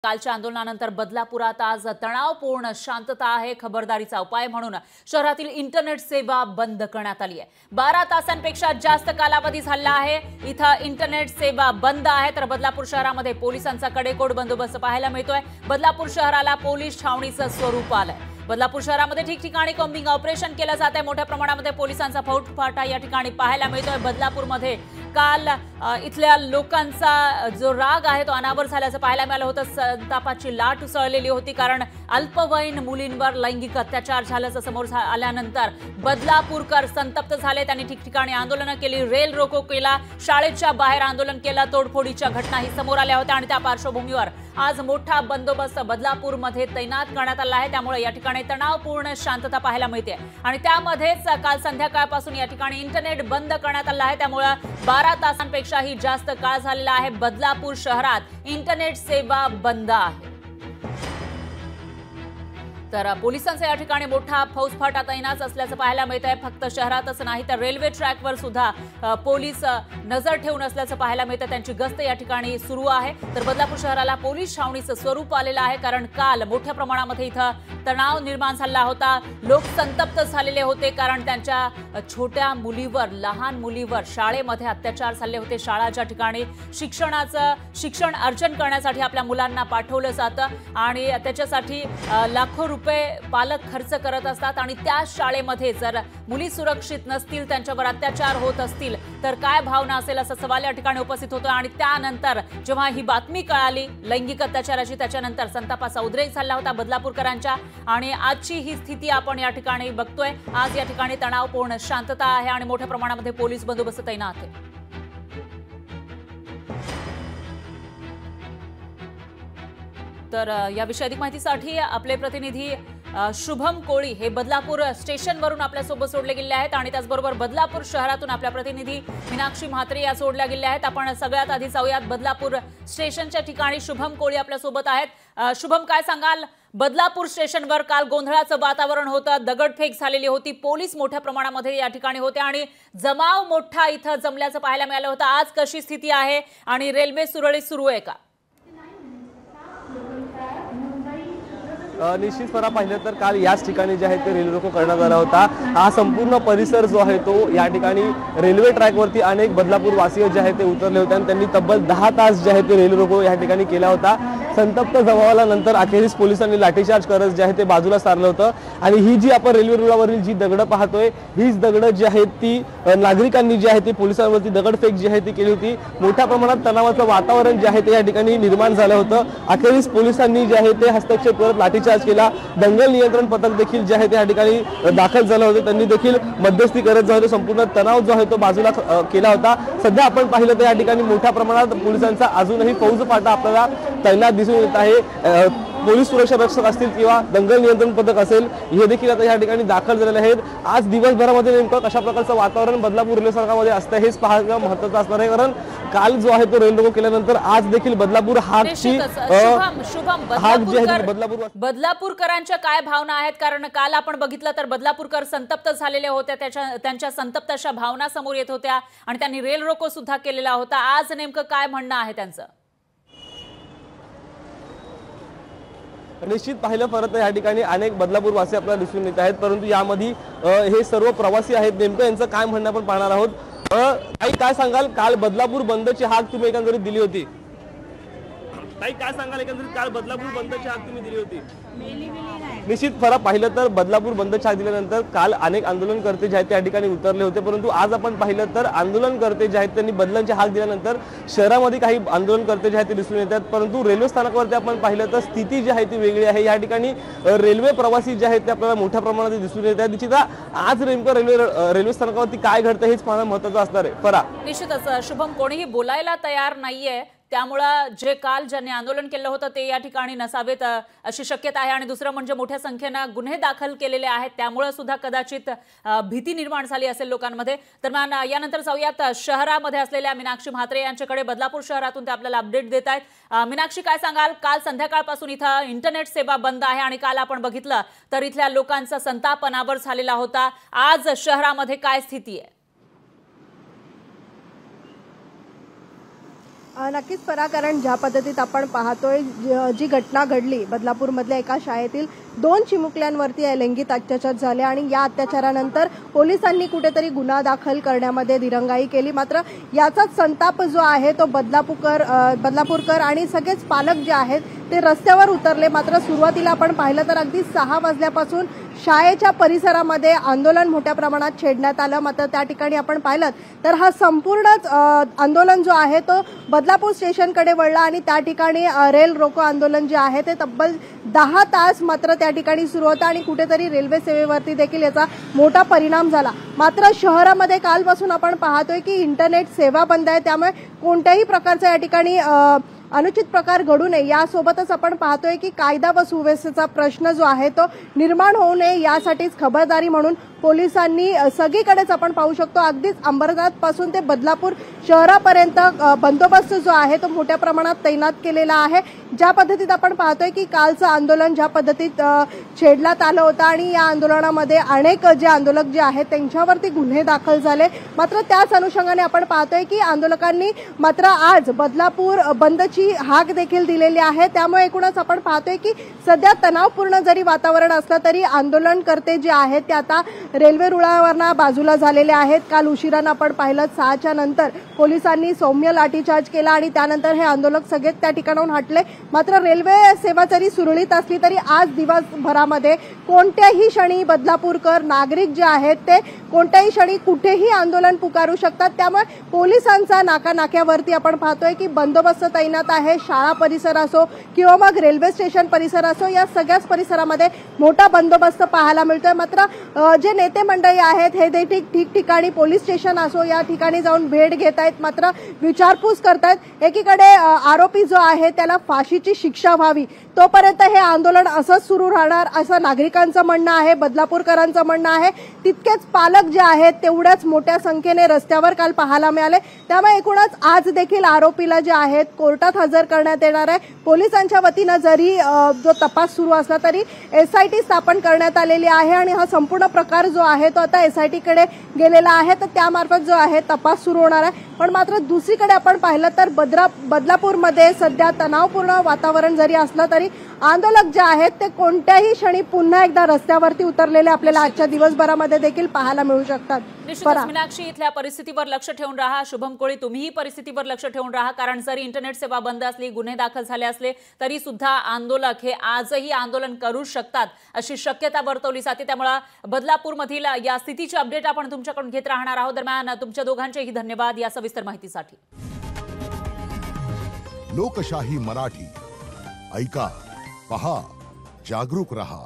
कालच्या आंदोलनानंतर बदलापुरात आज तणावपूर्ण शांतता आहे। खबरदारीचा उपाय म्हणून शहरातील इंटरनेट सेवा बंद करण्यात आली आहे। 12 तासांपेक्षा जास्त कालावधी झाला आहे। इथं इंटरनेट सेवा बंद आहे। तर बदलापूर शहरामध्ये पोलिसांचा कडेकोट बंदोबस्त पाहायला मिळतोय। बदलापूर शहराला पोलीस छावणीचं स्वरूप आलंय। बदलापूर शहरामध्ये ठिकठिकाणी कॉम्बिंग ऑपरेशन केलं जात आहे। मोठ्या प्रमाणामध्ये पोलिसांचा फौजफाटा या ठिकाणी पाहायला मिळतोय। बदलापूरमध्ये काल इथल्या लोकांचा जो राग आहे तो अनावर झाल्याचं पाहायला मिळालं होतं। संतापाची लाट उसळलेली होती, कारण अल्पवयीन मुलींवर लैंगिक अत्याचार झाल्याचं समोर आल्यानंतर बदलापूरकर संतप्त झाले। त्यांनी ठिकठिकाणी आंदोलनं केली, रेल रोको केला, शाळेच्या बाहेर आंदोलन केलं, तोडफोडीच्या घटनाही समोर आल्या होत्या आणि त्या पार्श्वभूमीवर आज मोठा बंदोबस्त बदलापूरमध्ये तैनात करण्यात आला आहे। त्यामुळे या ठिकाणी तणावपूर्ण शांतता पाहायला मिळते आणि त्यामध्येच काल संध्याकाळपासून या ठिकाणी इंटरनेट बंद करण्यात आलं आहे। त्यामुळे 12 तासांपेक्षाही जास्त काळ झालेला आहे। बदलापूर शहरात इंटरनेट सेवा बंद आहे। तर पोलिसांचा या ठिकाणी मोठा फौजफाटा तैनात असल्याचं पाहायला मिळत आहे। फक्त शहरातच नाही तर रेल्वे ट्रॅकवर सुद्धा पोलीस नजर ठेवून असल्याचं पाहायला मिळतं। त्यांची गस्त या ठिकाणी सुरू आहे। तर बदलापूर शहराला पोलीस छावणीचं स्वरूप आलेलं आहे, कारण काल मोठ्या प्रमाणामध्ये इथं तणाव निर्माण झाला होता। लोक संतप्त झालेले होते, कारण त्यांच्या छोट्या मुलीवर, लहान मुलीवर शाळेमध्ये अत्याचार झाले होते। शाळा ज्या ठिकाणी शिक्षण अर्जन करण्यासाठी आपल्या मुलांना पाठवलं जातं आणि त्याच्यासाठी लाखो रुपये पालक खर्च करत असतात आणि त्या शाळेमध्ये जर मुली सुरक्षित नसतील, त्यांच्यावर अत्याचार होत असतील तर काय भावना असेल असा सवाल या ठिकाणी उपस्थित होतो। आणि त्यानंतर जेव्हा ही बातमी कळाली लैंगिक अत्याचाराची, त्याच्यानंतर संतापाचा उद्रेक झाला होता बदलापूरकरांच्या आणि आजची ही स्थिती आपण या ठिकाणी बघतोय। आज या ठिकाणी तणावपूर्ण शांतता आहे आणि मोठ्या प्रमाणामध्ये पोलीस बंदोबस्त तैनात आहे। तर या विषयी अधिक माहितीसाठी आपले प्रतिनिधी शुभम कोळी हे बदलापूर स्टेशनवरून आपल्यासोबत जोडले गेले आहेत आणि त्याचबरोबर बदलापूर शहरातून आपल्या प्रतिनिधी मीनाक्षी म्हात्रे या जोडल्या गेल्या आहेत। आपण सगळ्यात आधी जाऊयात बदलापूर स्टेशनच्या ठिकाणी। शुभम कोळी आपल्यासोबत आहेत। शुभम, काय सांगाल? बदलापूर स्टेशनवर काल गोंधळाचं वातावरण होतं, दगडफेक झालेली होती, पोलीस मोठ्या प्रमाणामध्ये या ठिकाणी होते आणि जमाव मोठा इथं जमल्याचं पाहायला मिळालं होतं। आज कशी स्थिती आहे आणि रेल्वे सुरळीत सुरू आहे का? निश्चितपणे पाहिलं तर काल याच ठिकाणी जे आहे ते रेल्वे रोको करण्यात आला होता। हा संपूर्ण परिसर जो आहे तो या ठिकाणी रेल्वे ट्रॅकवरती अनेक बदलापूर वासीय जे आहे ते उतरले होते आणि त्यांनी तब्बल 10 तास जे आहे ते रेल्वे रोको या ठिकाणी केला होता। संतप्त जमावाला नंतर अखेरीस पोलिसांनी लाठीचार्ज करत जे आहे ते बाजूला सारलं होतं आणि ही जी आपण रेल्वे रुळावरील जी दगडं पाहतोय, हीच दगडं जी आहेत ती नागरिकांनी जी आहे ती पोलिसांवरती दगडफेक जी आहे ती केली होती। मोठ्या प्रमाणात तणावाचं वातावरण जे आहे ते या ठिकाणी निर्माण झालं होतं। अखेरीस पोलिसांनी जे आहे ते हस्तक्षेप करत लाठीचार्ज केला। दंगल नियंत्रण पथक देखील जे आहे ते या ठिकाणी दाखल झालं होतं। त्यांनी देखील मध्यस्थी करत जो आहे तो संपूर्ण तणाव जो आहे तो बाजूला केला होता। सध्या आपण पाहिलं तर या ठिकाणी मोठ्या प्रमाणात पोलिसांचा अजूनही फौजफाटा आपल्याला तैनात दिसून येत आहे। पोलीस सुरक्षा रक्षक असतील किंवा दंगल नियंत्रण पथक असेल, हे देखील आता या ठिकाणी दाखल झालेले आहेत। आज दिवसभरामध्ये नेमकं कशा प्रकारचं वातावरण बदलापूर रेल्वे स्थानकामध्ये असतं हेच पाहणं महत्त्वाचं असणार आहे, कारण काल जो आहे तो रेल्वे रोको केल्यानंतर आज देखील बदलापूर बदलापूरकरांच्या काय भावना आहेत? कारण काल आपण बघितलं तर बदलापूरकर संतप्त झालेले होते, त्यांच्या संतप्त अशा भावना समोर येत होत्या आणि त्यांनी रेल रोको सुद्धा केलेला होता। आज नेमकं काय म्हणणं आहे त्यांचं? निश्चित पाहिलं परत या ठिकाणी अनेक बदलापूर वासी आपल्याला दिसून येत आहेत, परंतु यामध्ये हे सर्व प्रवासी आहेत। नेमकं यांचं काय म्हणणं आपण पाहणार आहोत। ताई, काय सांगाल? काल बदलापूर बंदची हाक तुम्ही एकंदरीत दिली होती। ताई, काय सांगाल? एकंदरीत काल बदलापूर बंदची हाक तुम्ही दिली होती। निश्चित फरक पाहिलं तर बदलापूर बंदची हाक दिल्यानंतर काल अनेक आंदोलनकर्ते जे आहेत त्या ठिकाणी उतरले होते, परंतु आज आपण पाहिलं तर आंदोलनकर्ते जे आहेत त्यांनी बदलांची हाक दिल्यानंतर शहरामध्ये काही आंदोलनकर्ते जे आहेत ते दिसून येतात, परंतु रेल्वे स्थानकावरती आपण पाहिलं तर स्थिती जी आहे ती वेगळी आहे। या ठिकाणी रेल्वे प्रवासी जे आहेत ते आपल्याला मोठ्या प्रमाणात दिसून येत आहेत। निश्चितच आज नेमकं रेल्वे स्थानकावरती काय घडतं हेच पाहणं महत्त्वाचं असणार आहे। फरा निश्चितच शुभम, कोणीही बोलायला तयार नाहीये, त्यामुळे जे काल ज्यांनी आंदोलन केलं होतं ते या ठिकाणी नसावेत अशी शक्यता आहे आणि दुसरं म्हणजे मोठ्या संख्येनं गुन्हे दाखल केलेले आहेत, त्यामुळे सुद्धा कदाचित भीती निर्माण झाली असेल लोकांमध्ये। तर यानंतर जाऊयात शहरामध्ये असलेल्या मीनाक्षी म्हात्रे यांच्याकडे। बदलापूर शहरातून ते आपल्याला अपडेट देत आहेत। मीनाक्षी, काय सांगाल? काल संध्याकाळपासून इथं इंटरनेट सेवा बंद आहे आणि काल आपण बघितलं तर इथल्या लोकांचा संताप अनावर झालेला होता। आज शहरामध्ये काय स्थिती आहे? नक्कीच परा, कारण ज्या पद्धतीत आपण पाहतोय जी घटना घडली बदलापूरमधल्या एका शाळेतील 2 चिमुकल्यांवरती लैंगिक अत्याचार झाले आणि या अत्याचारानंतर पोलिसांनी कुठेतरी गुन्हा दाखल करण्यामध्ये दिरंगाई केली. मात्र याचाच संताप जो आहे तो बदलापूरकर आणि सगळेच पालक जे आहेत ते रस्त्यावर उतरले. मात्र सुरुवातीला आपण पाहिलं तर अगदी 6 वाजल्यापासून शाळेच्या परिसरामध्ये आंदोलन मोठ्या प्रमाणात छेडण्यात आलं. मात्र त्या ठिकाणी आपण पाहिलं तर हा संपूर्णच आंदोलन जो आहे तो बदलापूर स्टेशनकडे वळला आणि त्या ठिकाणी रेल रोको आंदोलन जे आहे ते तब्बल 10 तास मात्र त्या ठिकाणी सुरू होतं आणि कुठेतरी रेल्वे सेवेवरती देखील याचा मोठा परिणाम झाला. मात्र शहरामध्ये कालपासून आपण पाहतोय की इंटरनेट सेवा बंद आहे, त्यामुळे कोणत्याही प्रकारचा या ठिकाणी अनुचित प्रकार घडू नये यासोबतच आपण पाहतोय की कायदा व सुव्यवस्थेचा प्रश्न जो आहे तो निर्माण होऊ नये यासाठीच खबरदारी म्हणून पोलिसांनी सगळीकडेच आपण पाहू शकतो अगदीच अंबरनाथ पासून ते बदलापूर शहरापर्यंत बंदोबस्त जो आहे तो मोठ्या प्रमाणात तैनात केलेला आहे. ज्या पद्धतीत आपण पाहतोय की कालचं आंदोलन ज्या पद्धतीत छेडण्यात आलं होतं आणि या आंदोलनामध्ये अनेक जे आंदोलक जे आहेत त्यांच्यावरती गुन्हे दाखल झाले. मात्र त्याच अनुषंगाने आपण पाहतोय की आंदोलकांनी मात्र आज बदलापूर बंदची हाक देखील दिलेली आहे. त्यामुळे एकूणच आपण पाहतोय की सध्या तणावपूर्ण जरी वातावरण असलं तरी आंदोलनकर्ते जे आहेत ते आता रेल्वे रुळावरनं बाजूला झालेले आहेत. काल उशिरानं आपण पाहिलं 6च्या नंतर पोलिसांनी सौम्य लाठीचार्ज केला आणि त्यानंतर हे आंदोलक सगळेच त्या ठिकाणाहून हटले. मात्र रेल्वे सेवा जरी सुरळीत असली तरी आज दिवसभरामध्ये कोणत्याही क्षणी बदलापूरकर नागरिक जे आहेत ते कोणत्याही क्षणी कुठेही आंदोलन पुकारू शकतात. त्यामुळे पोलिसांचा नाकानाक्यावरती आपण पाहतोय की बंदोबस्त तैनात आहे. शाळा परिसर असो किंवा मग रेल्वे स्टेशन परिसर असो या सगळ्याच परिसरामध्ये मोठा बंदोबस्त पाहायला मिळतोय. मात्र जे नेते मंडळी आहेत हे देखील ठिकठिकाणी पोलीस स्टेशन असो या ठिकाणी जाऊन भेट घेत आहेत, मात्र विचारपूस करतायत. एकीकडे आरोपी जो आहे त्याला फाशीची शिक्षा व्हावी तोपर्यंत हे आंदोलन असंच सुरू राहणार असं नागरिकांचं म्हणणं आहे, बदलापूरकरांचं म्हणणं आहे. तितकेच पालक जे आहेत तेवढ्याच मोठ्या संख्येने रस्त्यावर काल पाहायला मिळाले. त्यामुळे एकूणच आज देखील आरोपीला जे आहेत कोर्टात हजर करण्यात येणार आहे. पोलिसांच्या वतीनं जरी जो तपास सुरू असला तरी SIT स्थापन करण्यात आलेली आहे आणि हा संपूर्ण प्रकार जो आहे तो आता SIT कडे गेलेला आहे, तर त्यामार्फत जो आहे तपास सुरू होणार आहे. पण मात्र दुसरीकडे आपण पाहिलं तर बदलापूरमध्ये सध्या तणावपूर्ण वातावरण जरी असलं तरी आंदोलक जे आहेत ते कोणत्याही क्षणी पुन्हा एकदा रस्त्यावरती उतरलेले आपल्याला आजच्या दिवसभरामध्ये देखील पाहायला मिळू शकतात. निश्चितच मीनाक्षी, इथल्या परिस्थितीवर लक्ष ठेवून राहा. शुभम कोळी, तुम्हीही परिस्थितीवर लक्ष ठेवून राहा, कारण जरी इंटरनेट सेवा बंद असली, गुन्हे दाखल झाले असले तरी सुद्धा आंदोलक हे आजही आंदोलन करू शकतात अशी शक्यता वर्तवली जाते. त्यामुळे बदलापूरमधील या स्थितीची अपडेट आपण तुमच्याकडून घेत राहणार आहोत. दरम्यान तुमच्या दोघांचेही धन्यवाद या सविस्तर माहितीसाठी. लोकशाही मराठी ऐका, पहा, जागरूक रहा.